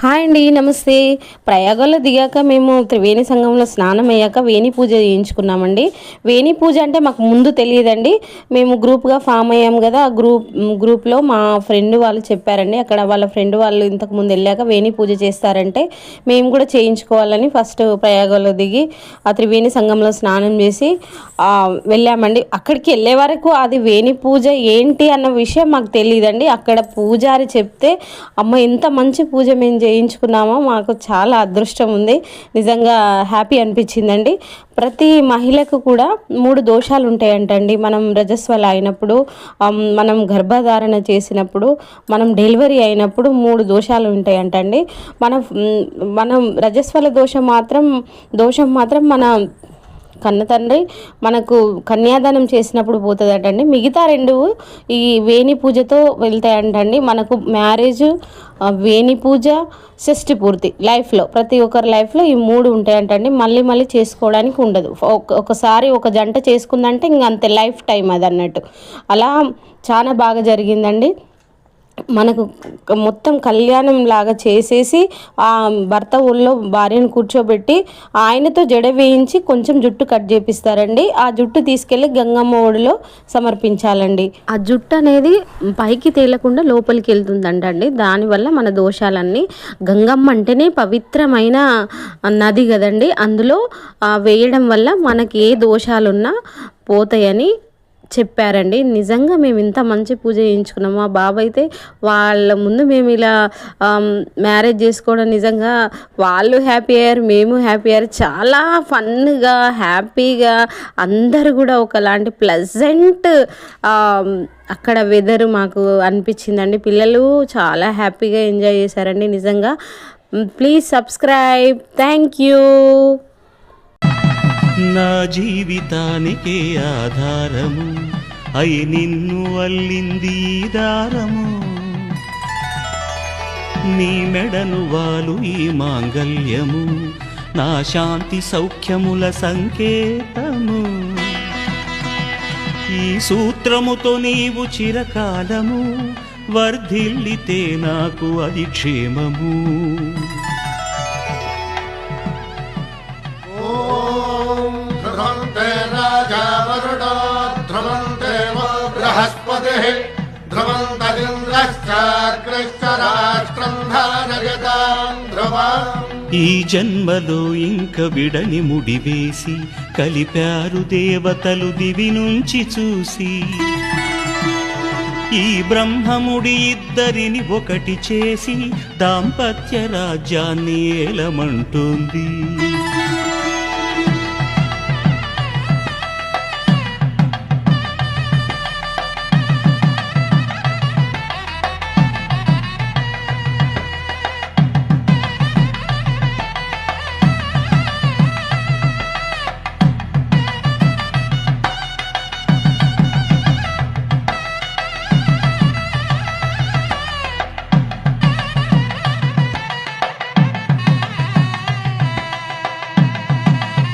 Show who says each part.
Speaker 1: Hi అండి, నమస్తే. ప్రయాగంలో దిగాక మేము త్రివేణి సంఘంలో స్నానం అయ్యాక వేణి పూజ చేయించుకున్నామండి. వేణి పూజ అంటే మాకు ముందు తెలియదండి. మేము గ్రూప్గా ఫామ్ అయ్యాం కదా, ఆ గ్రూప్లో మా ఫ్రెండ్ వాళ్ళు చెప్పారండి. అక్కడ వాళ్ళ ఫ్రెండ్ వాళ్ళు ఇంతకుముందు వెళ్ళాక వేణి పూజ చేస్తారంటే మేము కూడా చేయించుకోవాలని ఫస్ట్ ప్రయాగంలో దిగి ఆ త్రివేణి సంఘంలో స్నానం చేసి వెళ్ళామండి. అక్కడికి వెళ్ళే వరకు అది వేణి పూజ ఏంటి అన్న విషయం మాకు తెలియదండి. అక్కడ పూజారి చెప్తే అమ్మ ఎంత మంచి పూజ మేము చేయించుకున్నామో, మాకు చాలా అదృష్టం ఉంది. నిజంగా హ్యాపీ అనిపించిందండి. ప్రతి మహిళకు కూడా 3 దోషాలు ఉంటాయంటండి. మనం రజస్వల అయినప్పుడు, మనం గర్భధారణ చేసినప్పుడు, మనం డెలివరీ అయినప్పుడు 3 దోషాలు ఉంటాయంటండి. మనం రజస్వల దోషం మాత్రం మన కన్న తండ్రి మనకు కన్యాదానం చేసినప్పుడు పోతుందటండి. మిగతా 2 ఈ వేణి పూజతో వెళ్తాయంటండి. మనకు మ్యారేజ్, వేణి పూజ, షష్ఠి పూర్తి లైఫ్లో, ప్రతి ఒక్కరి లైఫ్లో ఈ 3 ఉంటాయంటండి. మళ్ళీ చేసుకోవడానికి ఉండదు. ఒకసారి ఒక జంట చేసుకుందంటే ఇంక అంతే, లైఫ్ టైం అది అన్నట్టు. అలా చాలా బాగా జరిగిందండి. మనకు మొత్తం కళ్యాణం లాగా చేసేసి ఆ భర్త ఊళ్ళో భార్యను కూర్చోబెట్టి ఆయనతో జడ వేయించి కొంచెం జుట్టు కట్ చేపిస్తారండి. ఆ జుట్టు తీసుకెళ్ళి గంగమ్మ ఒడిలో సమర్పించాలండి. ఆ జుట్టు అనేది పైకి తేలకుండా లోపలికి వెళ్తుందంటండి. దానివల్ల మన దోషాలన్నీ, గంగమ్మ అంటేనే పవిత్రమైన నది కదండి, అందులో వేయడం వల్ల మనకి ఏ దోషాలున్నా పోతాయని చెప్పారండి. నిజంగా మేము ఇంత మంచి పూజ చేయించుకున్నాము. మా బాబు అయితే వాళ్ళ ముందు మేము ఇలా మ్యారేజ్ చేసుకోవడం, నిజంగా వాళ్ళు హ్యాపీ అయ్యారు, మేము హ్యాపీ అయ్యారు. చాలా ఫన్గా, హ్యాపీగా అందరూ కూడా ఒకలాంటి ప్లెజెంట్ అక్కడ వెదర్ మాకు అనిపించిందండి. పిల్లలు చాలా హ్యాపీగా ఎంజాయ్ చేశారండి. నిజంగా ప్లీజ్ సబ్స్క్రైబ్. Thank you.
Speaker 2: నా జీవితానికే ఆధారము అయి నిన్ను అల్లింది దారము, నీ మెడను వాలు ఈ మాంగల్యము, నా శాంతి సౌఖ్యముల సంకేతము. ఈ సూత్రముతో నీవు చిరకాలము వర్ధిల్లితే నాకు అది క్షేమము. ఈ జన్మలో ఇంక విడని ముడివేసి కలిపారు దేవతలు దివి నుంచి చూసి, ఈ బ్రహ్మముడి ఇద్దరిని ఒకటి చేసి దాంపత్య రాజ్యాన్ని ఏలమంటుంది.